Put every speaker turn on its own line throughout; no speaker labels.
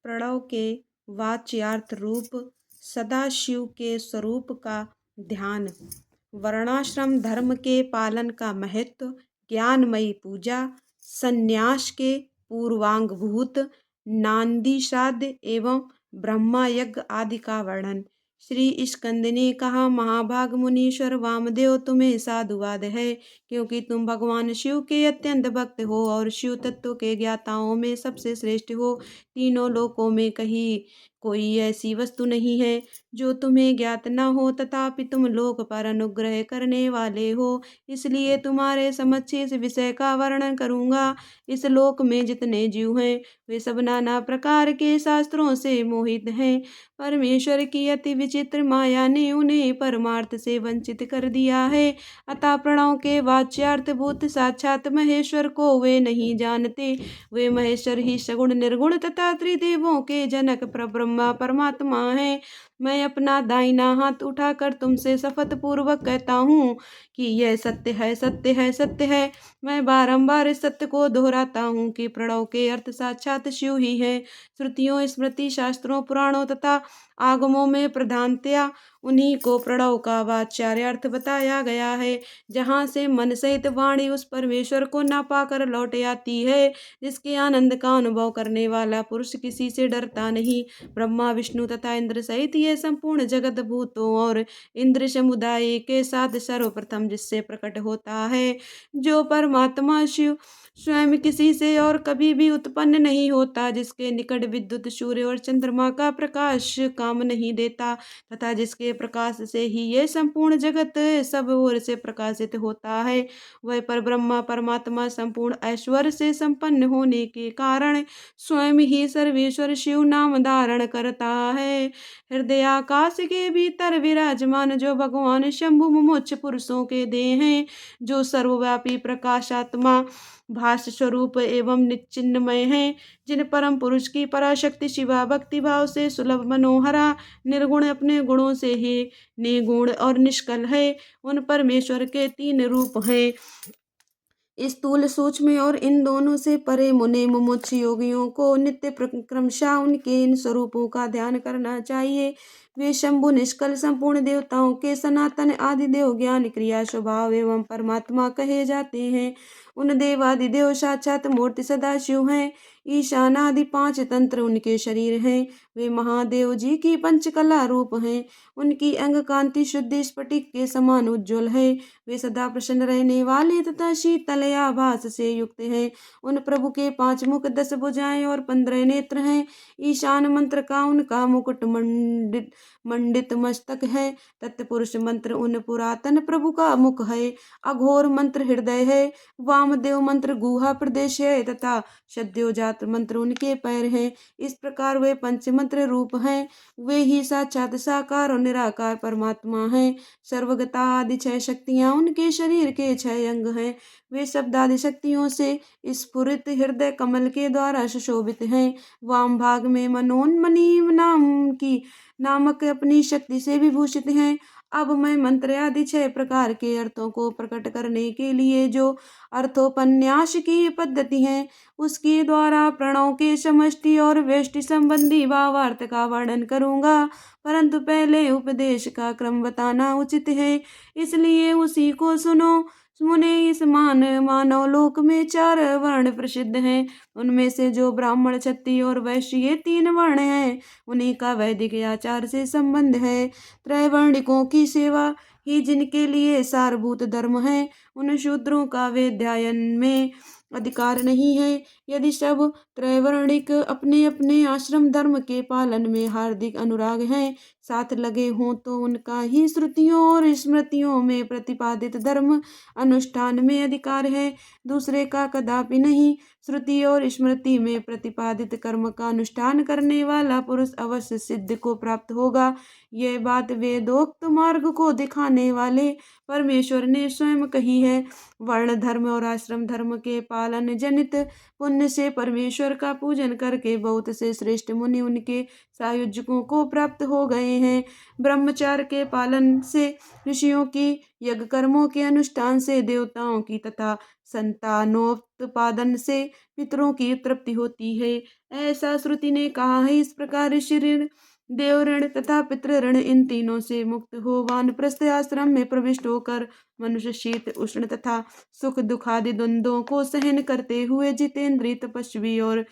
प्रणव के वाच्यार्थ रूप सदाशिव के स्वरूप का ध्यान। वर्णाश्रम धर्म के पालन का महत्व, ज्ञानमयी पूजा, संन्यास के पूर्वांगभूत, नांदी श्राद्ध एवं ब्रह्मा यज्ञ आदि का वर्णन। श्री स्कंद ने कहा, महाभाग मुनीश्वर वामदेव, तुम्हें साधुवाद है, क्योंकि तुम भगवान शिव के अत्यंत भक्त हो और शिव तत्व के ज्ञाताओं में सबसे श्रेष्ठ हो। तीनों लोकों में कहीं कोई ऐसी वस्तु नहीं है जो तुम्हें ज्ञात न हो, तथापि तुम लोक पर अनुग्रह करने वाले हो, इसलिए तुम्हारे समक्ष इस विषय का वर्णन करूंगा। इस लोक में जितने जीव हैं वे सब नाना प्रकार के शास्त्रों से मोहित हैं। परमेश्वर की अति विचित्र माया ने उन्हें परमार्थ से वंचित कर दिया है। अतः प्रणव के वाच्यार्थ भूत साक्षात महेश्वर को वे नहीं जानते। वे महेश्वर ही सगुण निर्गुण तथा त्रिदेवों के जनक परब्रह्मा परमात्मा है। मैं अपना दाहिना हाथ उठाकर तुमसे शपथ पूर्वक कहता हूँ कि यह सत्य है, सत्य है, सत्य है। मैं बारंबार इस सत्य को दोहराता हूँ कि प्रणव के अर्थ साक्षात शिव ही है। श्रुतियों, स्मृति, शास्त्रों, पुराणों तथा आगमों में प्रधानतया उन्हीं को प्रणव का वाच्यार्थ अर्थ बताया गया है। जहाँ से मन सहित वाणी उस परमेश्वर को न पाकर लौट आती है, जिसके आनंद का अनुभव करने वाला पुरुष किसी से डरता नहीं। ब्रह्मा, विष्णु तथा इंद्र सहित ये संपूर्ण जगत भूतों और इंद्र समुदाय के साथ सर्वप्रथम जिससे प्रकट होता है, जो परमात्मा शिव स्वयं किसी से और कभी भी उत्पन्न नहीं होता, जिसके निकट विद्युत, सूर्य और चंद्रमा का प्रकाश काम नहीं देता तथा जिसके प्रकाश से ही ये संपूर्ण जगत सब ओर से प्रकाशित होता है, वह परब्रह्मा परमात्मा संपूर्ण ऐश्वर्य से संपन्न होने के कारण स्वयं ही सर्वेश्वर शिव नाम धारण करता है। हृदय आकाश के भीतर विराजमान जो भगवान शंभु मुमुक्ष पुरुषों के देह हैं, जो सर्वव्यापी प्रकाशात्मा भाष्य स्वरूप एवं निश्चिन्मय है, जिन परम पुरुष की पराशक्ति शिवा भक्ति भाव से सुलभ मनोहरा निर्गुण अपने गुणों से ही निगुण और निष्कल है, उन परमेश्वर के तीन रूप हैं, स्थूल, सूक्ष्म और इन दोनों से परे। मुने मुमुक्ष योगियों को नित्य क्रमशः उनके इन स्वरूपों का ध्यान करना चाहिए। वे शंभु, निष्कल, संपूर्ण देवताओं के सनातन आदिदेव, ज्ञान, क्रिया, स्वभाव एवं परमात्मा कहे जाते हैं। उन देवादिदेव साक्षात मूर्ति सदाशिव हैं। ईशान आदि 5 तंत्र उनके शरीर हैं। वे महादेव जी की पंचकला रूप हैं। उनकी अंग कांति शुद्ध स्फटिक के समान उज्ज्वल है। वे सदा प्रसन्न रहने वाले तथा शीतल आभास से युक्त हैं। उन प्रभु के 5 मुख, 10 भुजाएं और 15 नेत्र हैं। ईशान मंत्र का उनका मुकुट मंडित मस्तक है। तत्पुरुष मंत्र उन पुरातन प्रभु का मुख है। अघोर मंत्र हृदय है। वामदेव मंत्र गुहा प्रदेश है तथा सद्योजात मंत्र उनके पैर हैं। इस प्रकार वे पंचमंत्र रूप हैं। वे ही साक्षात साकार और निराकार परमात्मा हैं। सर्वगता आदि 6 शक्तियां उनके शरीर के 6 अंग हैं। वे शब्द आदि शक्तियों से स्फुरित हृदय कमल के द्वारा सुशोभित हैं। वाम भाग में मनोन्मनी नामक अपनी शक्ति से विभूषित हैं। अब मैं मंत्र आदि 6 प्रकार के अर्थों को प्रकट करने के लिए जो अर्थोपन्यास की पद्धति है, उसके द्वारा प्रणव के समष्टि और व्यष्टि संबंधी भावार्थ का वर्णन करूंगा। परंतु पहले उपदेश का क्रम बताना उचित है, इसलिए उसी को सुनो। मुने, इस मानव लोक में 4 वर्ण प्रसिद्ध हैं। उनमें से जो ब्राह्मण, क्षत्रिय और वैश्य ये 3 वर्ण हैं, उन्हीं का वैदिक आचार से संबंध है। त्रैवर्णिकों की सेवा ही जिनके लिए सारभूत धर्म है, उन शूद्रों का वेदाध्ययन में अधिकार नहीं है। यदि सब त्रैवर्णिक अपने अपने आश्रम धर्म के पालन में हार्दिक अनुराग हैं, साथ लगे हों, तो उनका ही श्रुतियों और स्मृतियों में प्रतिपादित धर्म अनुष्ठान में अधिकार है, दूसरे का कदापि नहीं। श्रुति और स्मृति में प्रतिपादित कर्म का अनुष्ठान करने वाला पुरुष अवश्य सिद्ध को प्राप्त होगा। यह बात वेदोक्त मार्ग को दिखाने वाले परमेश्वर ने स्वयं कही है। वर्ण धर्म और आश्रम धर्म के पालन जनित पुण्य से परमेश्वर का पूजन करके बहुत से श्रेष्ठ मुनि उनके सायुज्यकों को प्राप्त हो गए हैं। ब्रह्मचार्य के पालन से, ऋषियों की यज्ञ कर्मों के अनुष्ठान से, देवताओं की तथा संतानों उत्पादन से पितरों की तृप्ति होती है। ऐसा श्रुति ने कहा है। इस प्रकार ऋषि ऋण, देव ऋण तथा पितृ ऋण इन तीनों से मुक्त हो वानप्रस्थ आश्रम में प्रविष्ट होकर मनुष्य शीत उष्ण तथा सुख दुख आदि द्वंद्वों को सहन करते हुए जितेंद्रिय तपस्वी और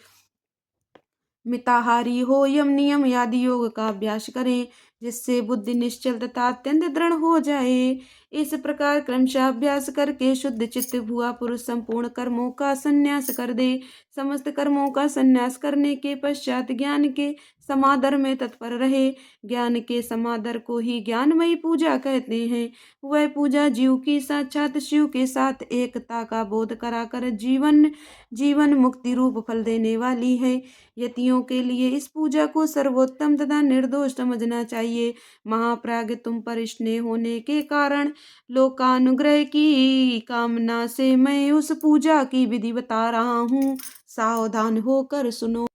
मिताहारी हो यम नियम आदि योग का अभ्यास करें, जिससे बुद्धि निश्चल तथा अत्यंत दृढ़ हो जाए। इस प्रकार क्रमशः अभ्यास करके शुद्ध चित्त हुआ पुरुष संपूर्ण कर्मों का संन्यास कर दे। समस्त कर्मों का संन्यास करने के पश्चात ज्ञान के समादर में तत्पर रहे। ज्ञान के समादर को ही ज्ञानमयी पूजा कहते हैं। वह पूजा जीव की साक्षात शिव के साथ एकता का बोध कराकर जीवन जीवन मुक्ति रूप फल देने वाली है। यतियों के लिए इस पूजा को सर्वोत्तम तथा निर्दोष समझना चाहिए। महाप्राज्ञ, तुम पर स्नेह होने के कारण लोकानुग्रह की कामना से मैं उस पूजा की विधि बता रहा हूँ। सावधान होकर सुनो।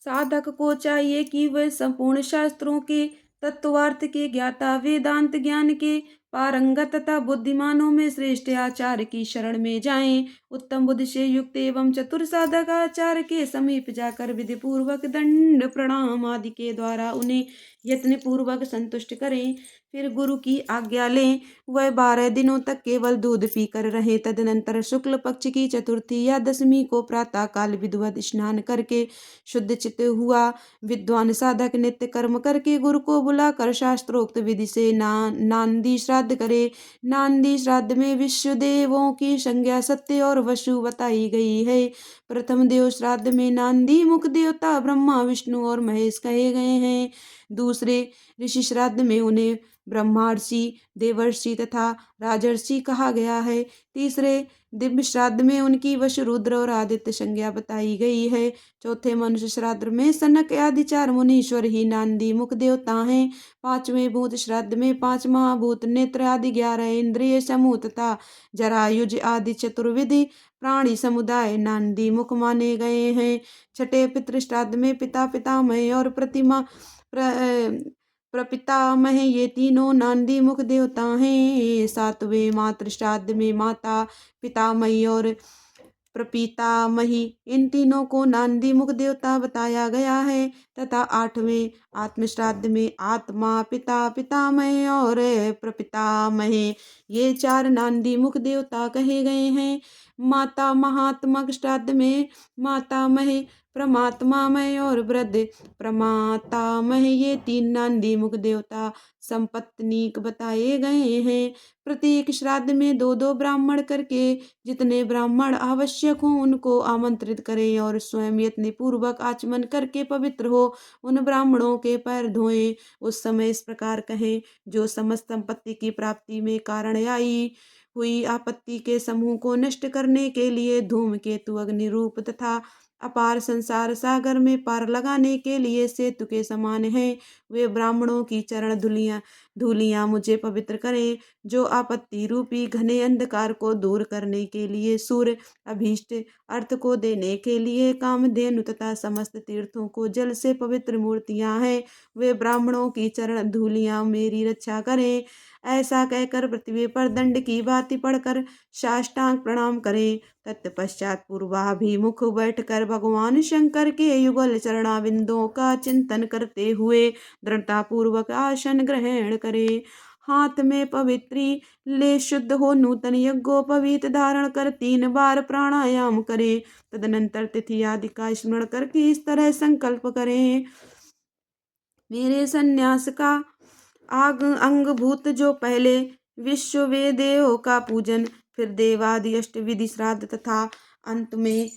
साधक को चाहिए कि वह संपूर्ण शास्त्रों के तत्वार्थ के ज्ञाता, वेदांत ज्ञान के पारंगत तथा बुद्धिमानों में श्रेष्ठ आचार्य की शरण में जाएं। उत्तम बुद्धि से युक्त एवं चतुर साधक आचार्य के समीप जाकर विधि पूर्वक दंड प्रणाम आदि के द्वारा उन्हें यत्न पूर्वक संतुष्ट करें। फिर गुरु की आज्ञा लें। वह 12 दिनों तक केवल दूध पीकर रहे। तदनंतर शुक्ल पक्ष की चतुर्थी या दशमी को प्रातः काल विधिवत स्नान करके शुद्ध चित्त हुआ विद्वान साधक नित्य कर्म करके गुरु को बुलाकर शास्त्रोक्त विधि से नांदी श्राद्ध करे। नांदी श्राद्ध में विश्व देवों की संज्ञा सत्य और वसु बताई गई है। प्रथम देव श्राद्ध में नांदी मुख देवता ब्रह्मा, विष्णु और महेश कहे गए हैं। दूसरे ऋषि श्राद्ध में उन्हें ब्रह्मार्षि, देवर्षि तथा राजर्षि कहा गया है। तीसरे दिव्य श्राद्ध में उनकी वश, रुद्र और आदित्य संज्ञा बताई गई है। चौथे मनुष्य श्राद्ध में सनक आदि 4 मुनीश्वर ही नांदी मुख देवता हैं। पांचवें भूत श्राद्ध में 5 महाभूत, नेत्र आदि 11 इंद्रिय समूह तथा जरायुज आदि चतुर्विधि प्राणी समुदाय नांदी मुख माने गए हैं। छठे पितृ श्राद्ध में पिता, पितामह और प्रतिमा प्रपितामह ये तीनों नांदी मुख देवता हैं। सातवें मातृ श्राद्ध में माता, पितामही और प्रपितामही इन तीनों को नांदी मुख देवता बताया गया है। तथा 8वें आत्म श्राद्ध में आत्मा, पिता, पितामह और प्रपितामह ये 4 नांदी मुख देवता कहे गए हैं। माता महात्मक श्राद्ध में मातामह, प्रमात्मामय और वृद्ध प्रमातामह ये 3 नांदी मुख देवता संपत्नीक बताए गए हैं। प्रत्येक श्राद्ध में 2-2 ब्राह्मण करके जितने ब्राह्मण आवश्यक हों उनको आमंत्रित करें और स्वयं यत्न पूर्वक आचमन करके पवित्र हो उन ब्राह्मणों के पैर धोएं। उस समय इस प्रकार कहें, जो समस्त संपत्ति की प्राप्ति में कारण आई हुई आपत्ति के समूह को नष्ट करने के लिए धूमकेतु अग्नि रूप तथा अपार संसार सागर में पार लगाने के लिए सेतु के समान है। वे ब्राह्मणों की चरण धूलियां मुझे पवित्र करें। जो आपत्ति रूपी घने अंधकार को दूर करने के लिए सूर्य, अभीष्ट अर्थ को देने के लिए कामधेनु तथा समस्त तीर्थों को जल से पवित्र मूर्तियां हैं, वे ब्राह्मणों की चरण धूलियां मेरी रक्षा करें। ऐसा कहकर पृथ्वी पर दंड की भांति पड़कर साष्टांग प्रणाम करें। तत्पश्चात पूर्वाभिमुख बैठकर भगवान शंकर के युगल चरणाविंदों का चिंतन करते हुए दृढ़ता पूर्वक आसन ग्रहण करें। हाथ में पवित्री ले शुद्ध हो नूतन यज्ञोपवीत धारण कर 3 बार प्राणायाम करें। तदनंतर तिथि आदि का स्मरण करके इस तरह संकल्प करें, मेरे संन्यास का अंगभूत जो पहले विश्व देवों का पूजन, फिर देवादि अष्टविधि श्राद्ध तथा अंत में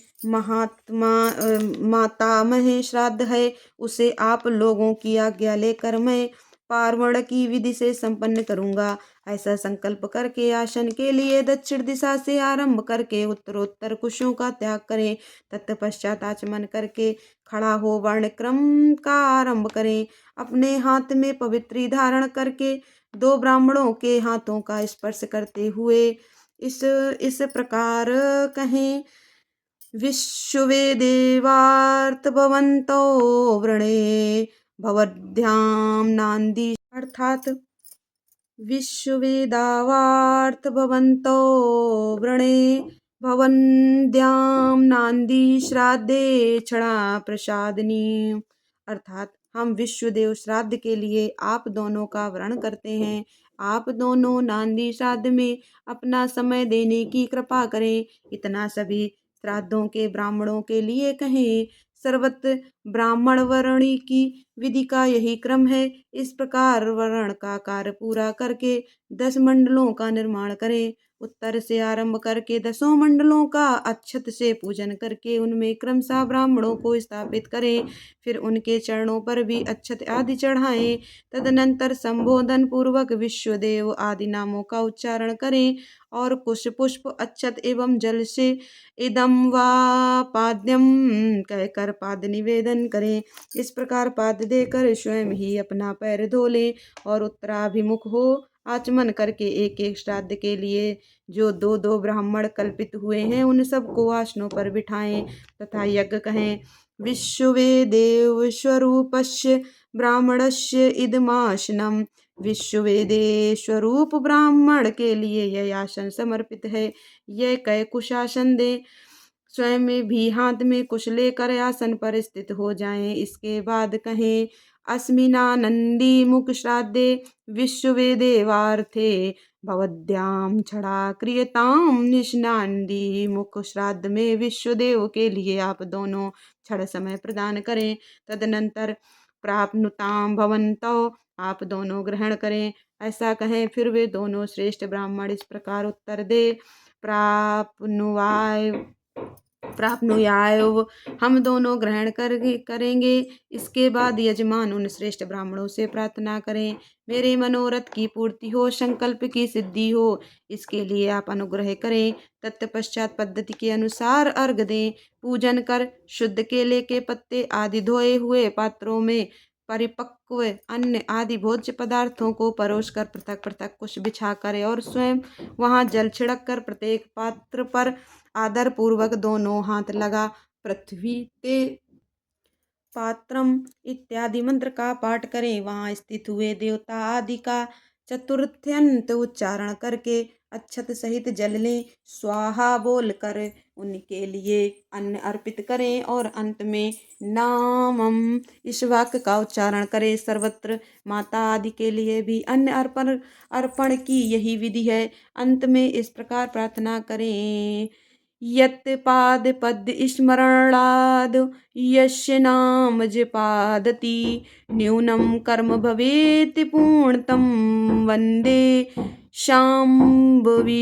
मातामह श्राद्ध है, उसे आप लोगों की आज्ञा लेकर मैं पार्वण की विधि से संपन्न करूंगा। ऐसा संकल्प करके आसन के लिए दक्षिण दिशा से आरंभ करके उत्तरोत्तर कुशों का त्याग करें। तत्पश्चात आचमन करके खड़ा हो वर्ण क्रम का आरंभ करें। अपने हाथ में पवित्री धारण करके 2 ब्राह्मणों के हाथों का स्पर्श करते हुए इस प्रकार कहें, विश्वे देवार्थ भवन्तो वृणे भवद्भ्याम नांदी, अर्थात विश्वेदावार्थ भवन्तो वृणे भवन्द्यां नांदी श्राद्धे क्षणा प्रसादनी। अर्थात हम विश्वदेव श्राद्ध के लिए आप दोनों का वरण करते हैं। आप दोनों नांदी श्राद्ध में अपना समय देने की कृपा करें। इतना सभी श्राद्धों के ब्राह्मणों के लिए कहें। सर्वत्र ब्राह्मण वर्णी की विधि का यही क्रम है। इस प्रकार वर्ण का कार्य पूरा करके 10 मंडलों का निर्माण करें। उत्तर से आरंभ करके 10 मंडलों का अक्षत से पूजन करके उनमें क्रमशः ब्राह्मणों को स्थापित करें। फिर उनके चरणों पर भी अक्षत आदि चढ़ाएं। तदनंतर संबोधन पूर्वक विश्वदेव आदि नामों का उच्चारण करें और कुश पुष्प अक्षत एवं जल से इदम वा पाद्यम कहकर पाद निवेदन करें। इस प्रकार पाद देकर स्वयं ही अपना पैर धो लें और उत्तराभिमुख हो आचमन करके एक एक श्राद्ध के लिए जो दो दो ब्राह्मण कल्पित हुए हैं उन सबको आसनों पर बिठाएं तथा यज्ञ कहें। विश्वे देव स्वरूपस्य ब्राह्मणस्य इदमासनम। विश्ववेदे स्वरूप ब्राह्मण के लिए यह आसन समर्पित है। यह कह कुशासन दे स्वयं में भी हाथ में कुश लेकर आसन पर स्थित हो जाएं। इसके बाद कहें अस्मिनानंदी मुख श्राद्धे विश्ववेदेवार्थे भवद्याम छड़ा क्रियताम निष्णांदी। मुख श्राद्ध में विश्वदेव के लिए आप दोनों क्षण समय प्रदान करें। तदनंतर प्राप्नुताम भवंतो आप दोनों ग्रहण करें। ऐसा कहें। फिर वे दोनों श्रेष्ठ ब्राह्मण इस प्रकार उत्तर दे प्राप्नुवाय प्राप्नुयाव हम दोनों ग्रहण करेंगे। इसके बाद यजमान उन श्रेष्ठ ब्राह्मणों से प्रार्थना करें मेरे मनोरथ की पूर्ति हो, संकल्प की सिद्धि हो। इसके लिए आप अनुग्रह करें। तत्पश्चात पद्धति के अनुसार अर्घ दें। पूजन कर शुद्ध केले के पत्ते आदि धोए हुए पात्रों में परिपक्व अन्न आदि भोज्य पदार्थों को परोस कर पृथक पृथक कुछ बिछा करे और स्वयं वहां जल छिड़क कर प्रत्येक पात्र पर आदर पूर्वक दोनों हाथ लगा पृथ्वी ते पात्रम इत्यादि मंत्र का पाठ करें। वहां स्थित हुए देवता आदि का चतुर्थ्यंत उच्चारण करके अक्षत सहित जल लें। स्वाहा बोलकर उनके लिए अन्न अर्पित करें और अंत में नामम इस वाक्य का उच्चारण करें। सर्वत्र माता आदि के लिए भी अन्न अर्पण अर्पण की यही विधि है। अंत में इस प्रकार प्रार्थना करें यत् पाद पद स्मरणाद यस्य नाम जपादति न्यूनं कर्म भवेत् पूर्णतम वंदे शाम्भवीश्वरम।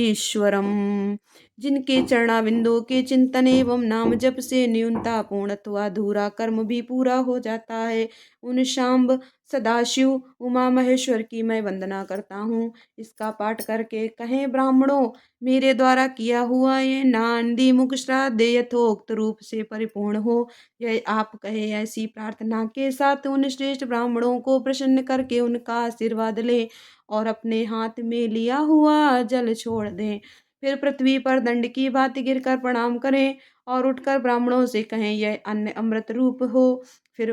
जिनके चरणाविंदों के चिंतन एवं नाम जप से न्यूनता पूर्णत्व अधूरा कर्म भी पूरा हो जाता है उन शाम्ब सदाशिव उमा महेश्वर की मैं वंदना करता हूँ। इसका पाठ करके कहें ब्राह्मणों मेरे द्वारा किया हुआ ये नांदी मुख श्राद्ध यथोक्त रूप से परिपूर्ण हो। यह आप कहे ऐसी प्रार्थना के साथ उन श्रेष्ठ ब्राह्मणों को प्रसन्न करके उनका आशीर्वाद ले और अपने हाथ में लिया हुआ जल छोड़ दें। फिर पृथ्वी पर दंड की भांति गिरकर प्रणाम करें और उठकर ब्राह्मणों से कहें यह अन्न अमृत रूप हो। फिर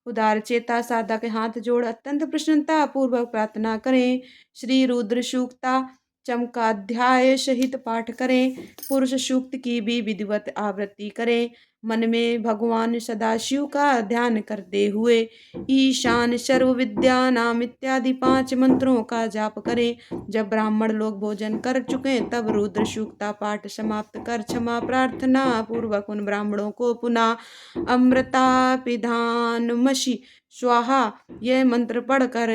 उदार चेता साधक हाथ जोड़ अत्यंत प्रसन्नता पूर्वक प्रार्थना करें। श्री रुद्र सूक्ता चमकाध्याय सहित पाठ करें। पुरुष सूक्त की भी विधिवत आवृत्ति करें। मन में भगवान सदाशिव का ध्यान करते हुए ईशान सर्व विद्या नाम इत्यादि 5 मंत्रों का जाप करें। जब ब्राह्मण लोग भोजन कर चुके तब रुद्र सूक्ता पाठ समाप्त कर क्षमा प्रार्थना पूर्वक उन ब्राह्मणों को पुनः अमृता पिधान मशी स्वाहा यह मंत्र पढ़कर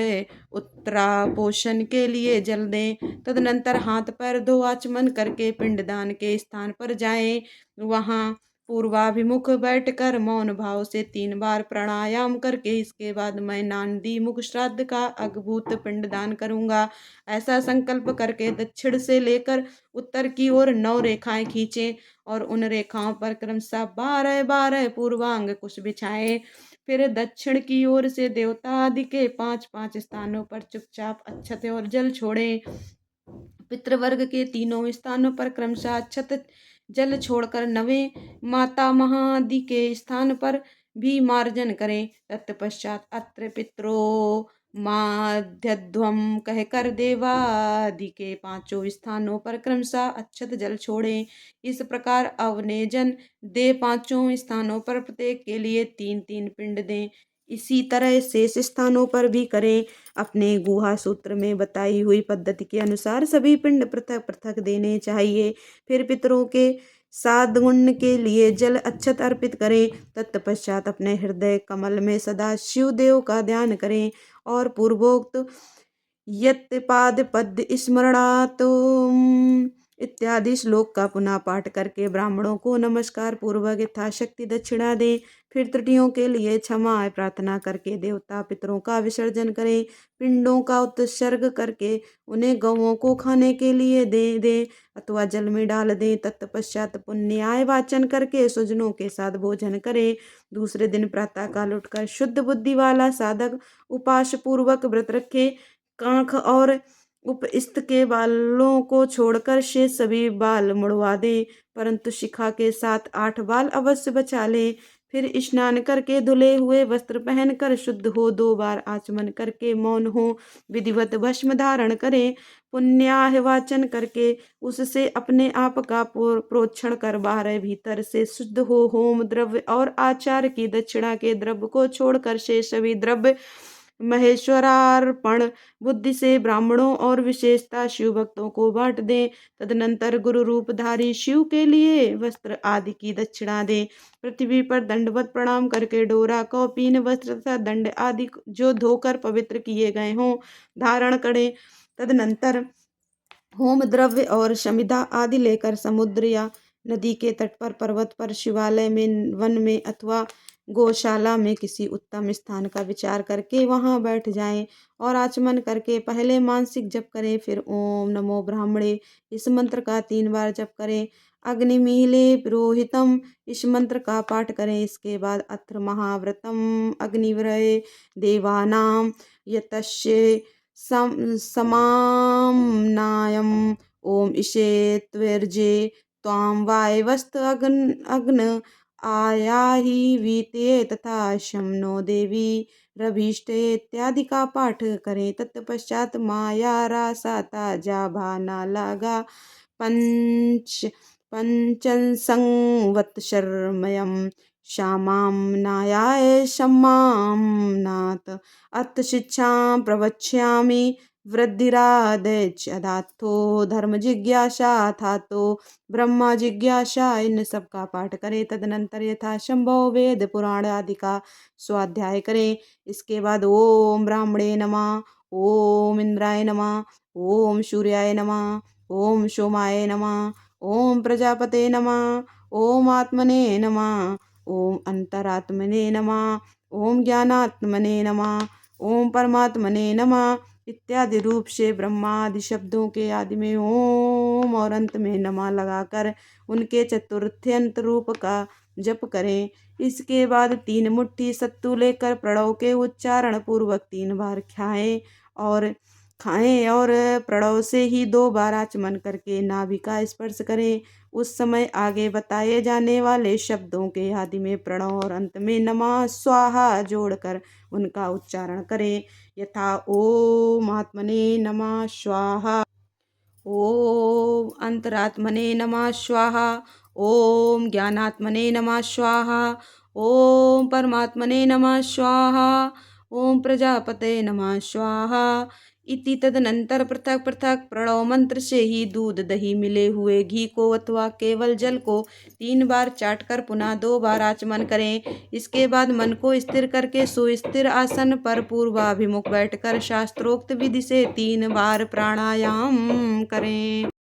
उत्तरा पोषण के लिए जल दें। तदनंतर हाथ पैर धो आचमन करके पिंडदान के स्थान पर जाएं। वहां पूर्वाभिमुख बैठकर मौन भाव से 3 बार प्राणायाम करके इसके बाद मैं नांदी मुख श्राद्ध का अद्भुत पिंडदान करूंगा ऐसा संकल्प करके दक्षिण से लेकर उत्तर की ओर 9 रेखाएं खींचें और उन रेखाओं पर क्रमशः 12-12 पूर्वांग कुश बिछाएं। फिर दक्षिण की ओर से देवता आदि के 5-5 स्थानों पर चुपचाप अक्षत और जल छोड़ें। पितृवर्ग के 3 स्थानों पर क्रमशः अक्षत जल छोड़कर 9वें माता महादि के स्थान पर भी मार्जन करें। तत्पश्चात अत्र पितरो माध्यध्वम कहकर देवादि के पांचों स्थानों पर क्रमशः अक्षत जल छोड़ें। इस प्रकार अवनेजन दे पांचों स्थानों पर प्रत्येक के लिए 3-3 पिंड दें। इसी तरह शेष स्थानों पर भी करें। अपने गुहा सूत्र में बताई हुई पद्धति के अनुसार सभी पिंड पृथक पृथक देने चाहिए। फिर पितरों के साधुण्य के लिए जल अक्षत अर्पित करें। तत्पश्चात अपने हृदय कमल में सदा शिव देव का ध्यान करें और पूर्वोक्त यत्पाद पद स्मरणात् इत्यादि श्लोक का पुनः पाठ करके ब्राह्मणों को नमस्कार पूर्वक यथाशक्ति दक्षिणा दें। फिर त्रुटियों के लिए क्षमा प्रार्थना करके देवता पितरों का विसर्जन करें। पिंडों का उत्सर्ग करके उन्हें गौओं को खाने के लिए दे दें अथवा जल में डाल दें। तत्पश्चात पुण्याय वाचन करके सुजनों के साथ भोजन करें। दूसरे दिन प्रातःकाल उठकर शुद्ध बुद्धि वाला साधक उपास पूर्वक व्रत रखे। कांख और उपस्थ के बालों को छोड़कर शेष सभी बाल मुड़वा दें, परंतु शिखा के 7-8 बाल अवश्य बचा लें। फिर स्नान करके धुले हुए वस्त्र पहनकर शुद्ध हो 2 बार आचमन करके मौन हो विधिवत भस्म धारण करें। पुण्याह वाचन करके उससे अपने आप का प्रोक्षण कर बाहर भीतर से शुद्ध हो होम द्रव्य और आचार की दक्षिणा के द्रव्य को छोड़कर शेष सभी द्रव्य महेश्वरार्पण बुद्धि से ब्राह्मणों और विशेषता शिव भक्तों को बांट दें। तदनंतर गुरु रूपधारी शिव के लिए वस्त्र आदि की दक्षिणा दें। पृथ्वी पर दंडवत प्रणाम करके डोरा कौपीन वस्त्र तथा दंड आदि जो धोकर पवित्र किए गए हों धारण करें। तदनंतर होम द्रव्य और शमिधा आदि लेकर समुद्र या नदी के तट पर पर्वत पर शिवालय में वन में अथवा गौशाला में किसी उत्तम स्थान का विचार करके वहां बैठ जाएं और आचमन करके पहले मानसिक जप करें। फिर ओम नमो ब्राह्मणे इस मंत्र का 3 बार जप करें। अग्निमीले पुरोहितम इस मंत्र का पाठ करें। इसके बाद अत्र महाव्रतम अग्निव्रये देवानाम यतस्य समाम्नायम ओम ईशे त्वर्जे त्वां वायवस्त अग्न आयाहि वीते तथा शमनो देवी रभीष्टे इत्यादि का पाठ करें। तत्पश्चात माया रासाता जाभाना लागा पंच पंचसंवत्सरमयं श्यामां नायाय सम्मानात् अथ शिक्षां प्रवक्ष्यामि वृद्धिरादैच्छदार्थो धर्म जिज्ञासा अथातो ब्रह्म जिज्ञासा इन सब का पाठ करें। तदनंतर यथासंभव वेद पुराण आदि का स्वाध्याय करें। इसके बाद ओम ब्राह्मणे नमः, ओम इंद्राय नमः, ओम सूर्याय नमः, ओम सोमाय नमः, ओम प्रजापते नमः, ओम आत्मने नमः, ओम अंतरात्मने नमः, ओम ज्ञानात्मने नमः, ओम परमात्मने नमः इत्यादि रूप से ब्रह्मादि शब्दों के आदि में ओम और अंत में नमः लगाकर उनके चतुर्थ्यंत रूप का जप करें। इसके बाद 3 मुट्ठी सत्तू लेकर प्रणव के उच्चारण पूर्वक 3 बार खाएं और प्रणव से ही 2 बार आचमन करके नाभि का स्पर्श करें। उस समय आगे बताए जाने वाले शब्दों के आदि में प्रणव और अंत में नमः स्वाहा जोड़कर उनका उच्चारण करें। यथा ओम आत्मने नमः स्वाहा, ओम अंतरात्मने नमः स्वाहा, ओम ज्ञानात्मने नमः स्वाहा, ओम परमात्मने नमः स्वाहा, ओम प्रजापते नमः स्वाहा इति। तदनंतर पृथक पृथक प्रणव मंत्र से ही दूध दही मिले हुए घी को अथवा केवल जल को 3 बार चाटकर पुनः 2 बार आचमन करें। इसके बाद मन को स्थिर करके सुस्थिर आसन पर पूर्वाभिमुख बैठकर शास्त्रोक्त विधि से 3 बार प्राणायाम करें।